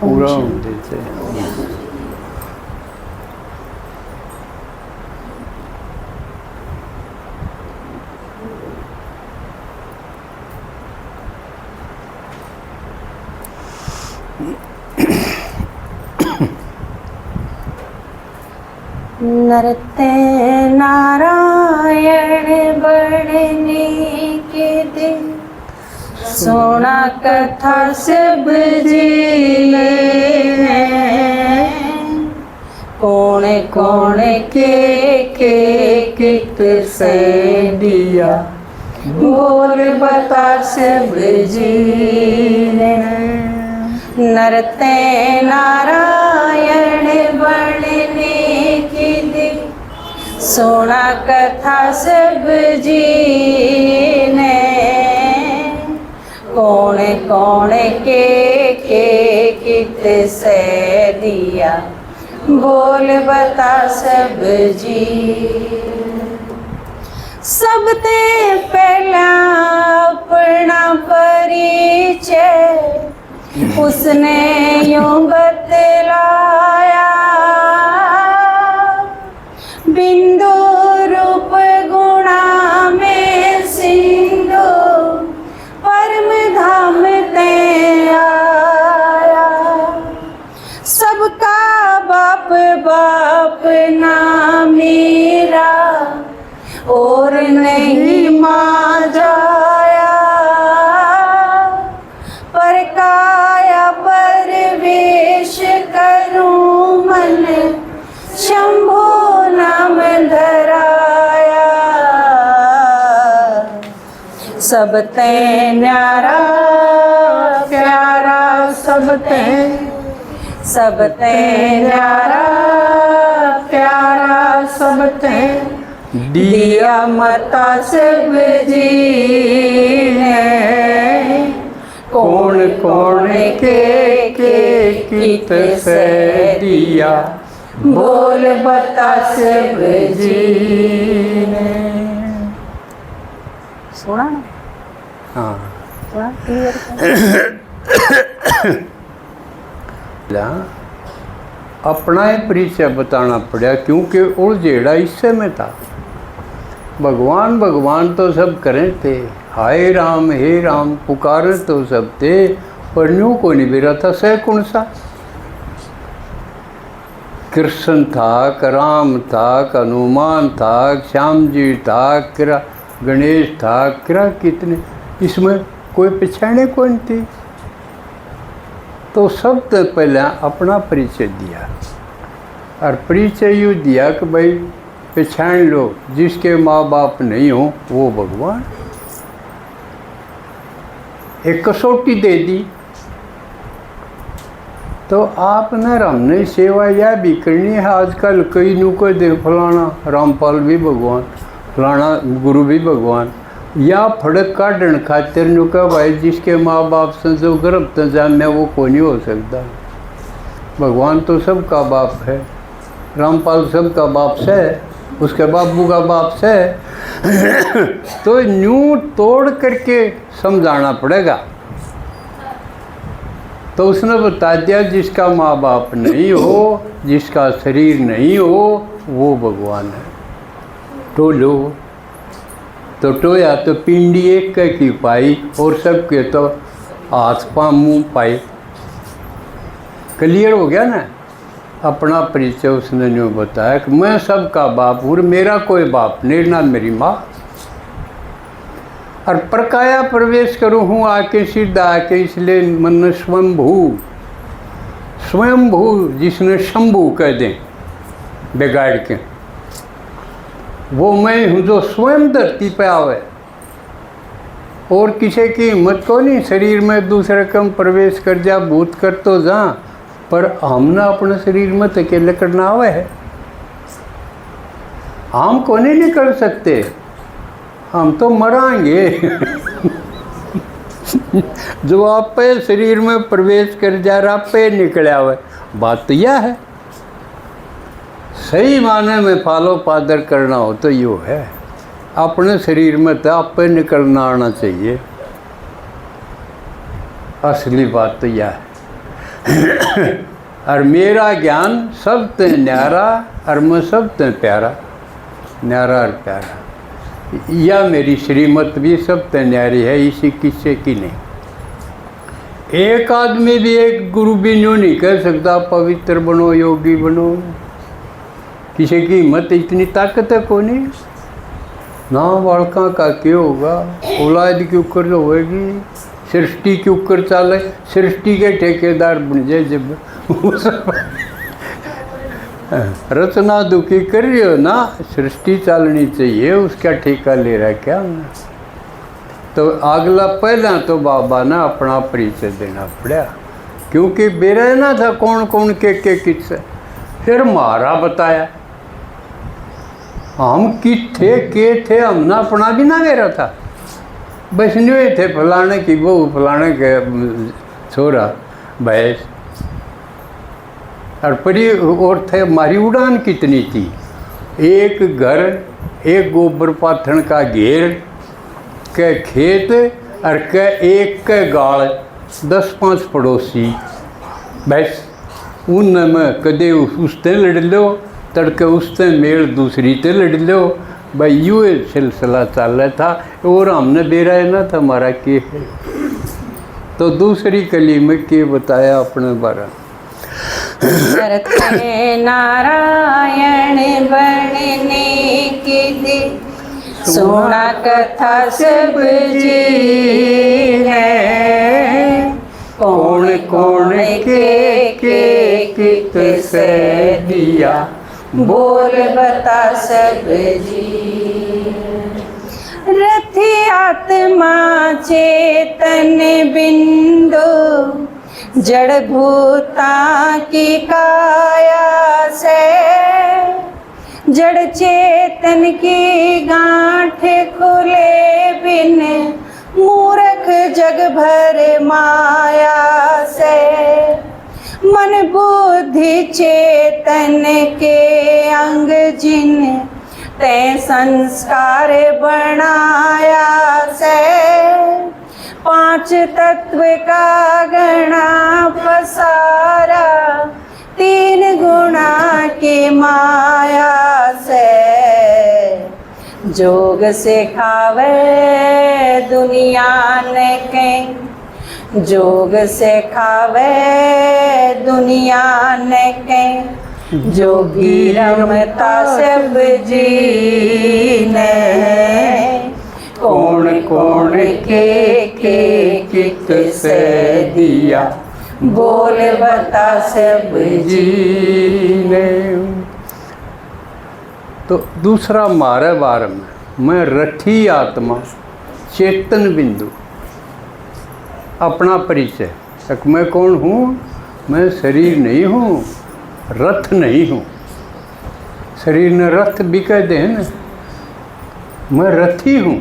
पूरा होते थे। नरते नारायण बढ़ने के दिन सोना कथा सब जीले कौन कौन के कित से दिया बोल बता सब जीले नरते नारायण बढ़ने के दिन सोना कथा सब जीने कौन कौन के कित से दिया बोल बता सब जी सब ते पहला अपना परिचय उसने यूं बतलाया बिंदु रूप गुणा में सिंधु परम धाम ते आया सबका बाप बाप ना मेरा और नहीं माँ जाया पर काया परवेश करूं मन शंभो नाम धराया सब ते न्यारा प्यारा सब ते न्यारा प्यारा सब ते दिया मता सब जी ने कौन कौन के कित से दिया बोल बता सब जी ने सुना ना हाँ सुना क्लियर अपना ही परिचय बताना पड़ा क्योंकि उलझेड़ा इससे में था। भगवान भगवान तो सब करें थे, हाय राम हे राम पुकारे तो सब थे, पर न्यू को नहीं बेरा था सैकुण सा। कृष्ण था, राम था, हनुमान था, श्याम जी था, किरा गणेश था, किरा कितने, इसमें कोई पहचाने कौन थी। तो सबसे पहले अपना परिचय दिया और परिचय यूँ दिया कि भाई पहचान लो जिसके माँ बाप नहीं हो वो भगवान। एक कसौटी दे दी तो आपने हमने सेवा यह भी करनी है। आजकल कई नु को दे फलाना रामपाल भी भगवान, फलाना गुरु भी भगवान, या फड़क काटन खातिर नु का भाई जिसके माँ बाप से जो गर्भ तजाम वो को नहीं हो सकता। भगवान तो सबका बाप है, रामपाल सबका बाप से, उसके बाबू का बाप से तो न्यू तोड़ करके समझाना पड़ेगा। तो उसने बता दिया जिसका माँ बाप नहीं हो, जिसका शरीर नहीं हो वो भगवान है। टोलो तो टोया तो पिंडी एक की पाई और सबके तो हाथ पाँव मुँह पाई। क्लियर हो गया ना। अपना परिचय उसने न्यू बताया कि मैं सबका बाप हूँ, मेरा कोई बाप नहीं ना मेरी माँ, और प्रकाया प्रवेश करूँ हूँ आके सीधा आके, इसलिए मन स्वयंभू, स्वयंभू जिसने शंभू कह दें बिगाड़ के, वो मैं हूँ जो स्वयं धरती पे आवे और किसी की हिम्मत को नहीं शरीर में दूसरे कम प्रवेश कर जा, भूत कर तो जा, पर हमने अपने शरीर में अकेले करना आवे है। हम को नहीं कर सकते, हम तो मरांगे जो आप पे शरीर में प्रवेश कर जा रहा पे निकले आवे। बात तो यह है, सही माने में फॉलो पादर करना हो तो यो है, अपने शरीर में तो आप पे निकलना आना चाहिए। असली बात तो यह है। और मेरा ज्ञान सब ते न्यारा और मैं सब ते प्यारा, न्यारा और प्यारा। या मेरी श्रीमत भी सब ते न्यारी है, इसी किस्से की नहीं। एक आदमी भी, एक गुरु भी यूँ नहीं कह सकता पवित्र बनो, योगी बनो। किसी की हिम्मत इतनी ताकत है कोई नहीं। ना बालका का क्यों होगा, औलाद के ऊपर जो होएगी, सृष्टि के ऊपर चाले, सृष्टि के ठेकेदार बन जाए जब रचना दुखी कर रही हो ना, सृष्टि चलनी चाहिए, उसका ठेका ले रहा है क्या हमने। तो अगला पहला तो बाबा ने अपना परिचय देना पड़ा, क्योंकि बेरहना था कौन कौन के किस्से। फिर मारा बताया हम किथे के थे, हमने अपना भी ना मेरा था, बस नहीं थे फलाने की बहू, फलाने के छोरा भैंस और परी। और थे हमारी उड़ान कितनी थी, एक घर, एक गोबर पाथन का घेर के खेत और के एक के गाल, 10-5 पड़ोसी, बस उनमें कदे उसते लड़ लो, तड़के उसते मेल दूसरी ते लड़ लो, भाई यूँ सिलसिला चल रहा था। और हमने बेरा है ना था हमारा के। तो दूसरी कली में के बताया अपने बारे में। करते नारायण बनने की दे, सुना कथा सब जी है। कौन कौन के कित से दिया, बोल बता सब जी। रथी आत्मा चेतन बिंदु, जड़ भूता की काया से, जड़ चेतन की गांठ खुले बिन, मूर्ख जग भर माया से। मन बुद्धि चेतन के अंग जिन, ते संस्कार बनाया से। 5 तत्व का गणा पसारा, 3 गुणा की माया से। जोग सिखावे दुनिया ने कहीं, जोग सिखावे दुनिया ने कहीं। जोगी रमता सब जी ने, कौन कौन के कित से दिया, बोल बता सब जी ने। तो दूसरा मारे बार में, मैं रथी आत्मा चेतन बिंदु, अपना परिचय तक मैं कौन हूँ। मैं शरीर नहीं हूँ, रथ नहीं हूँ। शरीर ने रथ भी कह दे ना, मैं रथी हूँ।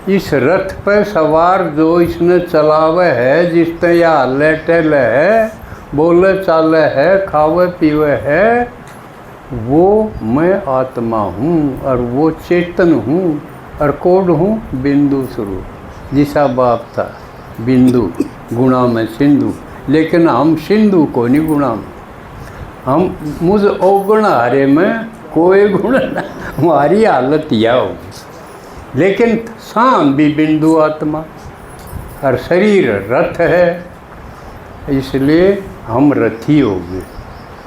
इस रथ पर सवार जो इसने चलावे है, जिसने या हल्ले टहले है, बोले चाले है, खावे पीवे है, वो मैं आत्मा हूँ और वो चेतन हूँ। और कौन हूँ, बिंदु स्वरूप। जिसा बाप था बिंदु, गुणा में सिंधु, लेकिन हम सिंधु को नहीं गुणा में। हम मुझ अवगुण हारे में कोई गुण ना, हमारी हालत यह होगी। लेकिन शाम भी बिंदु आत्मा और शरीर रथ है, इसलिए हम रथी हो गए।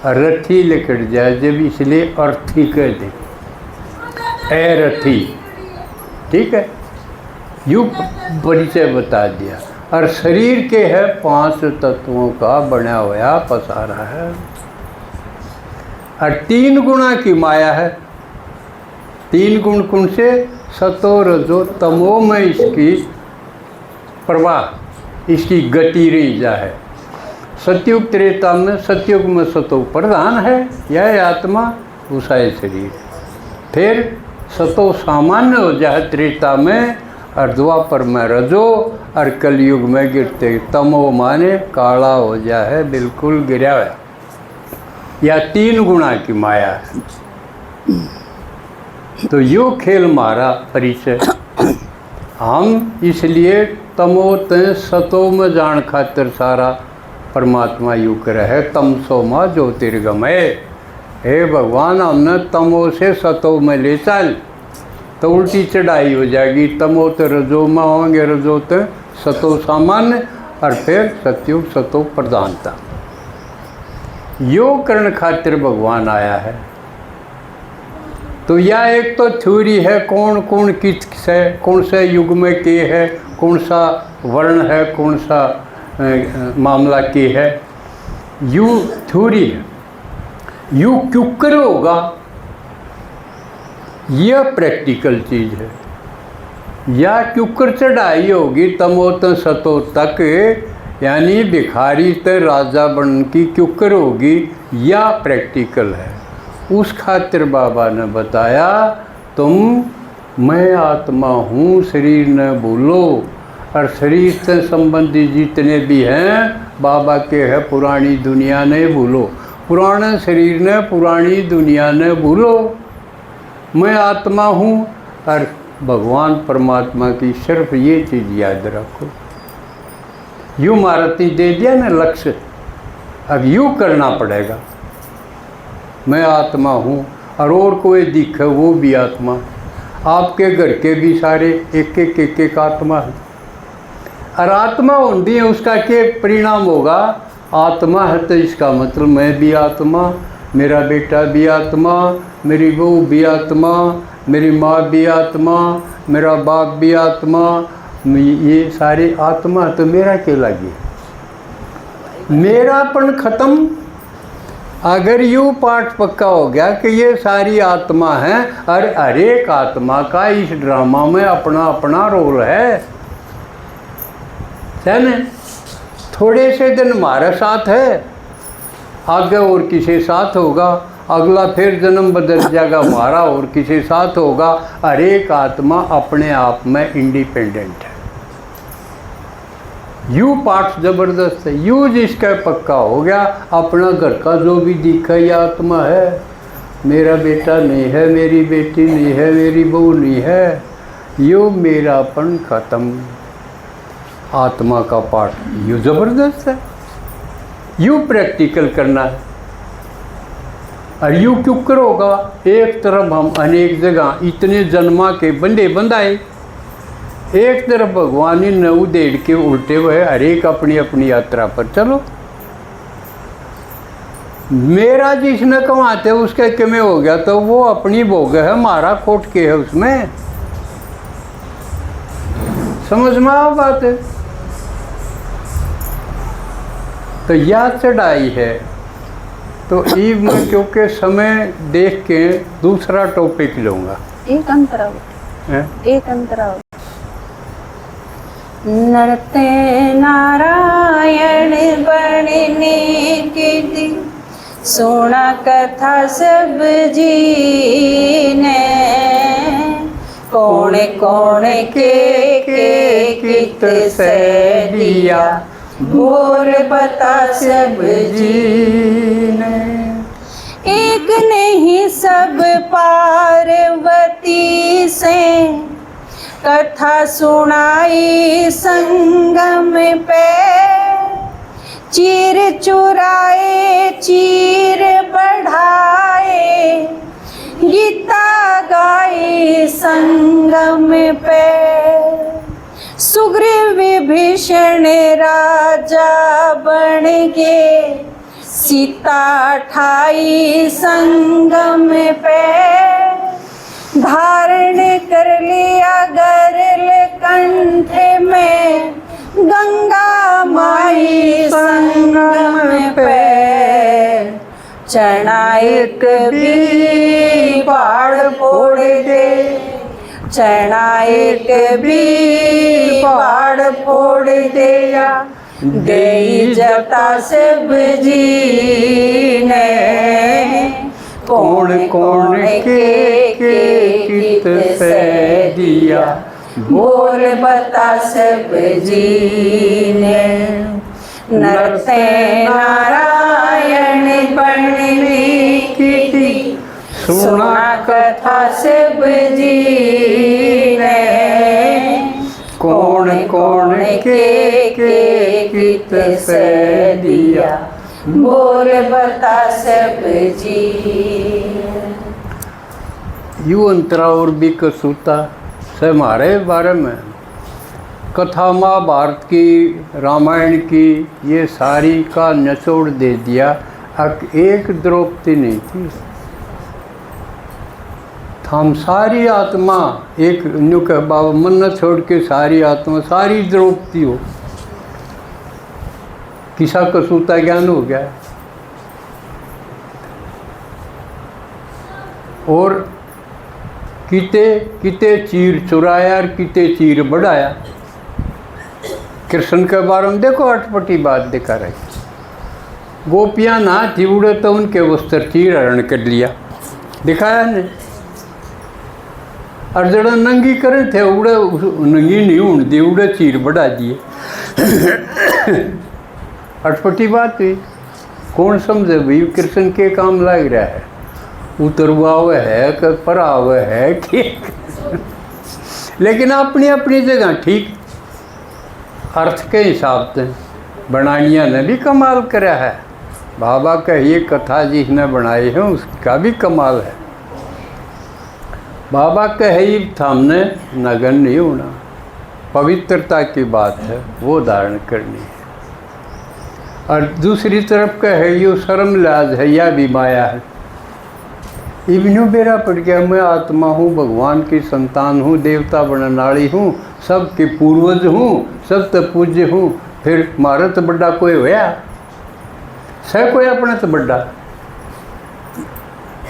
और रथी लेकर जाए जब, इसलिए अर्थी कह दें, ए रथी, ठीक है। यूँ परिचय बता दिया। और शरीर के है 5 तत्वों का बना हुआ पसारा है, और 3 गुणा की माया है। 3 गुण कौन से, सतो रजो तमो में इसकी प्रवाह, इसकी गति रही जा है। सतयुग त्रेता में, सतयुग में सतो प्रधान है, यह आत्मा, दूसरा है शरीर। फिर सतो सामान्य हो जाए त्रेता में, और द्वापर में रजो, और कलयुग में गिरते तमो माने काला हो जाए, बिल्कुल गिरा हुआ। या 3 गुणा की माया है। तो यो खेल मारा परिचय। हम इसलिए तमो ते सतो में जान खातिर सारा परमात्मा यू कर है तमसो माँ ज्योतिर्गमय। हे भगवान हमने तमो से सतो में ले चल, तो उल्टी चढ़ाई हो जाएगी। तमो तो रजो में होंगे, रजो तो सतो सामान्य और फिर सतयुग सतो प्रधानता। योग करण खातिर भगवान आया है। तो यह एक तो थ्योरी है कौन कौन किस है, कौन से युग में के है, कौन सा वर्ण है, कौन सा मामला के है, यू थ्योरी है। यू क्यों होगा, यह प्रैक्टिकल चीज़ है। या क्यों चढ़ाई होगी तमो तो सतो तक, यानी भिखारी से राजा बन की क्यों होगी, या प्रैक्टिकल है। उस खातिर बाबा ने बताया तुम मैं आत्मा हूँ, शरीर न भूलो। और शरीर से संबंधी जितने भी हैं बाबा के है पुरानी दुनिया ने भूलो, पुराने शरीर ने पुरानी दुनिया ने भूलो। मैं आत्मा हूँ और भगवान परमात्मा की सिर्फ ये चीज़ याद रखो। यूँ मारुति दे दिया ना लक्ष्य, अब यूँ करना पड़ेगा। मैं आत्मा हूँ और कोई दिखे वो भी आत्मा। आपके घर के भी सारे एक आत्मा है। और आत्मा होती है उसका क्या परिणाम होगा, आत्मा है तो इसका मतलब मैं भी आत्मा, मेरा बेटा भी आत्मा, मेरी बहू भी आत्मा, मेरी माँ भी आत्मा, मेरा बाप भी आत्मा, ये सारे आत्मा। तो मेरा क्या लगे, मेरापन खत्म। अगर यूँ पाठ पक्का हो गया कि ये सारी आत्मा है और हर एक आत्मा का इस ड्रामा में अपना अपना रोल है न। थोड़े से दिन हमारे साथ है, आगे और किसी साथ होगा, अगला फिर जन्म बदल जाएगा हमारा और किसी साथ होगा। हर एक आत्मा अपने आप में इंडिपेंडेंट है। यू पाठ जबरदस्त है। यू जिसका पक्का हो गया, अपना घर का जो भी दिखा ये आत्मा है, मेरा बेटा नहीं है, मेरी बेटी नहीं है, मेरी बहू नहीं है, यो मेरापन खत्म। आत्मा का पाठ यू जबरदस्त है। यू प्रैक्टिकल करना है। और यू क्यों करोगा, एक तरफ हम अनेक जगह इतने जन्मा के बंदे बंधाए, एक तरफ भगवान ने नौ डेढ़ के उल्टे हुए, हर एक अपनी अपनी यात्रा पर चलो। मेरा जिसने कमाते उसके किमें हो गया तो वो अपनी भोग है, हमारा खोट के है उसमें। समझ में आओ बात है। तो यह चढ़ाई है। तो ईब में क्योंकि समय देख के दूसरा टॉपिक लूँगा। एक अंतरा नरते नारायण बनने के दिन सुना कथा सब जी ने, कौन कौन के कित से दिया भोर बता सब जी ने। एक नहीं सब पार्वती से कथा सुनाई संगम पे, चीर चुराए चीर बढ़ाए गीता गाए संगम पे। सुग्रीव विभीषण राजा बन के सीता ठाई संगम पे, धारण कर लिया गरल कंठ में गंगा माई संगम पे। चढ़ाई भी पहाड़ फोड़ दे, चढ़ाई भी पहाड़ फोड़ दिया, गई जटा सब जी ने, कौन कौन के कित से दिया बोल बता सब जी ने। नरते नारायण बनने की सुना कथा सब जी ने, कौन कौन के चित से दिया, बोल बता सब जी। यू अंतरा और भी कसूता से हमारे बारे में कथा महाभारत की, रामायण की, ये सारी का निचोड़ दे दिया। अब एक द्रौपदी नहीं थी, हम सारी आत्मा एक न्यू कह बाबा मन न छोड़ के सारी आत्मा सारी द्रौपदी हो। किसा कसूता ज्ञान हो गया। और किते किते चीर चुराया और किते चीर बढ़ाया। कृष्ण के बारे में देखो अटपटी बात दिखा रही। गोपियाँ ना थी उड़े तो उनके वस्त्र चीर हरण कर लिया, दिखाया ने। और जड़ा नंगी करे थे उड़े नंगी नहीं उड़ दी, उड़े चीर बढ़ा दिए। अटपटी बात हुई। कौन समझे भाई कृष्ण के काम लग रहा है, उतरवा हुआ है कि परा हुआ है कि लेकिन अपनी अपनी जगह ठीक अर्थ के हिसाब से बनानिया ने भी कमाल करा है। बाबा का ये कथा जिसने बनाई है उसका भी कमाल है। बाबा का ही सामने नगन नहीं होना, पवित्रता की बात है वो धारण करनी है। और दूसरी तरफ का है ये शर्म लाज है, यह भी माया है। इवनू बेरा पड़ गया, मैं आत्मा हूँ, भगवान की संतान हूँ, देवता बननाड़ी हूँ, सबके पूर्वज हूँ, सब तो पूज्य हूँ, फिर मारा तो बड़ा कोई होया सह कोई अपने तो बड़ा।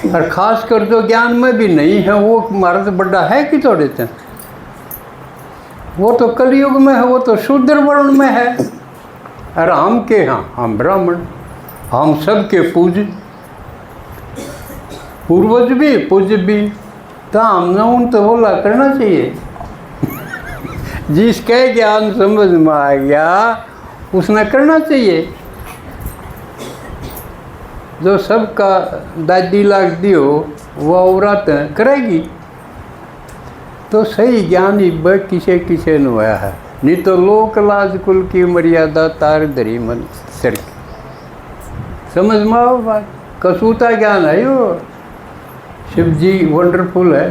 और खास कर जो ज्ञान में भी नहीं है वो मारा तो बड़ा है कि थोड़े थे। वो तो कलयुग में है, वो तो शूद्र वर्ण में है। और हम के हाँ हम ब्राह्मण, हम सबके पूज्य, पूर्वज भी पूज्य भी। तो हमने उन तो बोला करना चाहिए। जिसके ज्ञान समझ में आ गया उसने करना चाहिए। जो सबका दादी लागती हो वो औरत करेगी। तो सही ज्ञान इब किसे किसे न हुआ है, नहीं तो लोक लाज कुल की मर्यादा तार धरी मन सिर की। समझ में आओ बात। कसूता ज्ञान है यो। शिव जी वंडरफुल है।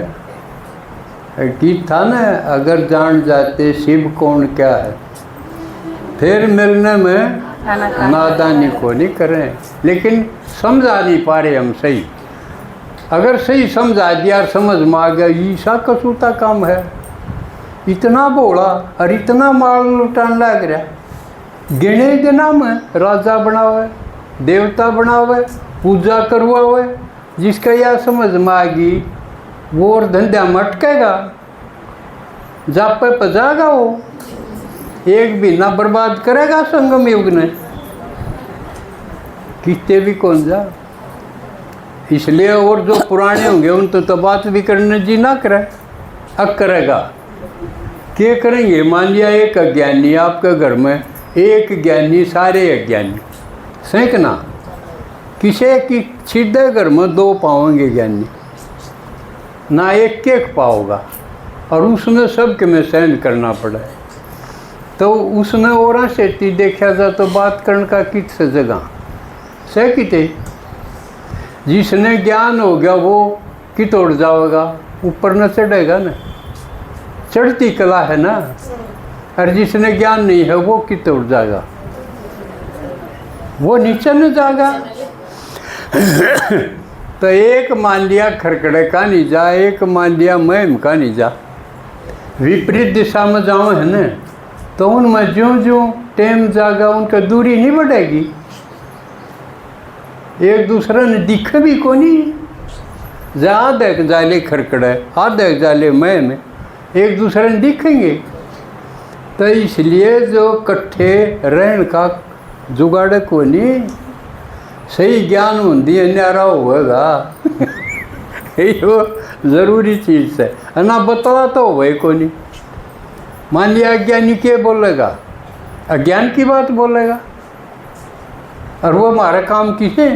गीत था ना, अगर जान जाते शिव कौन क्या है, फिर मिलने में नादानी को नहीं करें। लेकिन समझा नहीं पा रहे हम सही। अगर सही समझा दिया और समझ में आ गया, ईसा कसूता काम है। इतना बोला और इतना माल लुटान लग रहा। गिने के नाम है, राजा बना हुआ है, देवता बना हुआ है, पूजा करवा हुआ है। जिसका यह समझ में आ गई वो और धंधा में अटकेगा, जाप पे पजाएगा वो, एक भी ना बर्बाद करेगा संगम युग ने। कितने भी कौन जा। इसलिए और जो पुराने होंगे उन तो बात भी करने जी ना करे। अब करेगा क्या करेंगे। मान लिया एक अज्ञानी आपके घर में, एक ज्ञानी सारे अज्ञानी सैकना, किसी की सीधे घर में दो पाओगे ज्ञानी, ना एक एक पाओगा। और उसमें सबके में सहन करना पड़ा है। तो उसने और सेती देखा जा तो बात करने का कित जगह से किते। जिसने ज्ञान हो गया वो कित उड़ जाएगा, ऊपर न चढ़ेगा ना, चढ़ती कला है ना। और जिसने ज्ञान नहीं है वो कित उड़ जाएगा, वो नीचे न जाएगा। तो एक मान लिया खरकड़े का नहीं जा, एक मान लिया मैम का नहीं जा। विपरीत दिशा में जाओ है ना, तो उनमें ज्यों ज्यों टाइम जाएगा उनका दूरी नहीं बढ़ेगी। एक दूसरे ने दिखे भी को नहीं। जा देख जाले खरकड़े, आ देख जाले मैम, एक दूसरे ने दिखेंगे। तो इसलिए जो कट्ठे रहन का जुगाड़ को नहीं, सही ज्ञान होती है न्यारा होगा। वो ज़रूरी चीज़ है ना, बता तो हो को नहीं। मान लिया अज्ञानी के बोलेगा, अज्ञान की बात बोलेगा, और वो हमारा काम किसे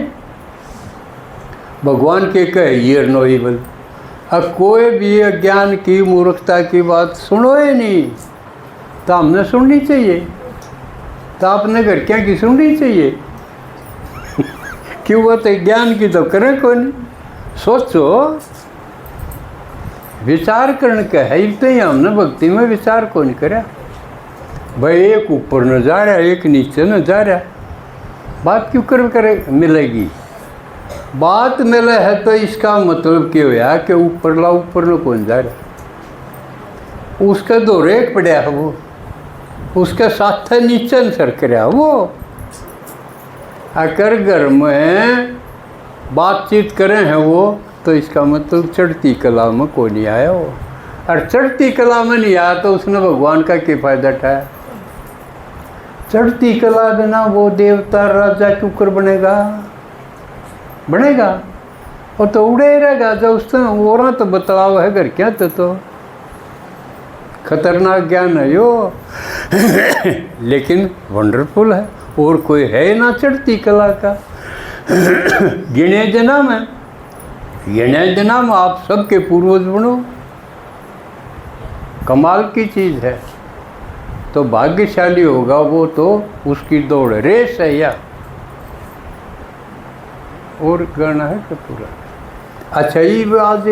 भगवान के कहे ये नो इवल। अब कोई भी अज्ञान की मूर्खता की बात सुनो ही नहीं, तो हमने सुननी चाहिए। तो आपने घर क्या की सुननी चाहिए क्यों? वो तो ज्ञान की तो करें कौन। सोचो, विचार करने का है ही तो ही हमने भक्ति में विचार कौन करा। भाई एक ऊपर न जा रहा, एक नीचे न जा रहा, बात क्यों करे मिलेगी? बात मिले है तो इसका मतलब क्यों है कि ऊपर ला ऊपर न कौन जा रहा, उसका दो रेख पड़ा है, वो उसके साथ नीचे न सरक रहा। वो अगर घर में बातचीत करें हैं वो, तो इसका मतलब चढ़ती कला में कोई नहीं आया हो। और चढ़ती कला में नहीं आया तो उसने भगवान का क्या फायदा उठाया? चढ़ती कला बिना वो देवता राजा क्यों कर बनेगा? बनेगा वो तो उड़े ही रहेगा। जब उसने वो तो बतलाव है घर क्या तो खतरनाक ज्ञान है यो लेकिन वंडरफुल है। और कोई है ना चढ़ती कला का। गिने जन्म है, गिने जन्म आप सबके पूर्वज बनो, कमाल की चीज़ है। तो भाग्यशाली होगा वो, तो उसकी दौड़ रेस है या और गाना है क्या पूरा? अच्छा ये आज